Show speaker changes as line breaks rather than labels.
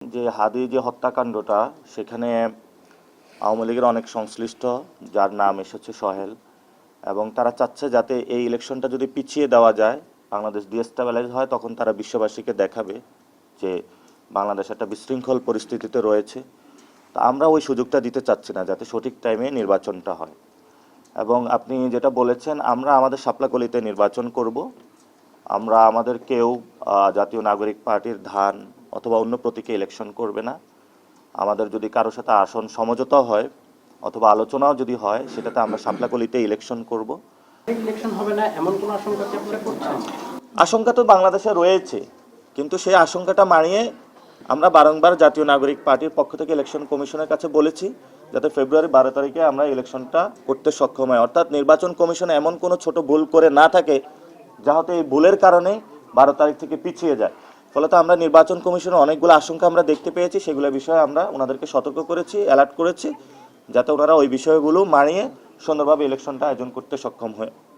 যে হাদি যে হত্যাকাণ্ডটা সেখানে আওয়ামী লীগের অনেক সংশ্লিষ্ট, যার নাম এসেছে সোহেল, এবং তারা চাচ্ছে যাতে এই ইলেকশনটা যদি পিছিয়ে দেওয়া যায়, বাংলাদেশ ডিস্টেবিলাইজ হয়, তখন তারা বিশ্ববাসীকে দেখাবে যে বাংলাদেশ একটা বিশৃঙ্খল পরিস্থিতিতে রয়েছে। তো আমরা ওই সুযোগটা দিতে চাচ্ছি না, যাতে সঠিক টাইমে নির্বাচনটা হয়। এবং আপনি যেটা বলেছেন, আমরা আমাদের শাপলাকলিতে নির্বাচন করব। আমরা আমাদের কেউ জাতীয় নাগরিক পার্টির ধান অথবা অন্য প্রতীকে ইলেকশন করবে না। আমাদের যদি কারোর সাথে আসন সমঝোতা হয় অথবা আলোচনাও যদি হয়, সেটাতে আমরা শাপলাকলিতে ইলেকশন করব।
ইলেকশন হবে না এমন কোন আশঙ্কা কি আপনারা করছেন?
আশঙ্কা তো বাংলাদেশে রয়েছে, কিন্তু সেই আশঙ্কাটা মানিয়ে আমরা বারংবার জাতীয় নাগরিক পার্টির পক্ষ থেকে ইলেকশন কমিশনের কাছে বলেছি যাতে ফেব্রুয়ারি 12 তারিখে আমরা ইলেকশনটা করতে সক্ষম হয়। অর্থাৎ নির্বাচন কমিশন এমন কোনো ছোট ভুল করে না থাকে যা হয়তো এই ভুলের কারণে 12 তারিখ থেকে পিছিয়ে যায়। ফলত আমরা নির্বাচন কমিশনের অনেকগুলো আশঙ্কা আমরা দেখতে পেয়েছি, সেগুলো বিষয়ে আমরা ওনাদেরকে সতর্ক করেছি, অ্যালার্ট করেছি, যাতে ওনারা ওই বিষয়গুলো মানিয়ে সুন্দরভাবে ইলেকশনটা আয়োজন করতে সক্ষম হয়।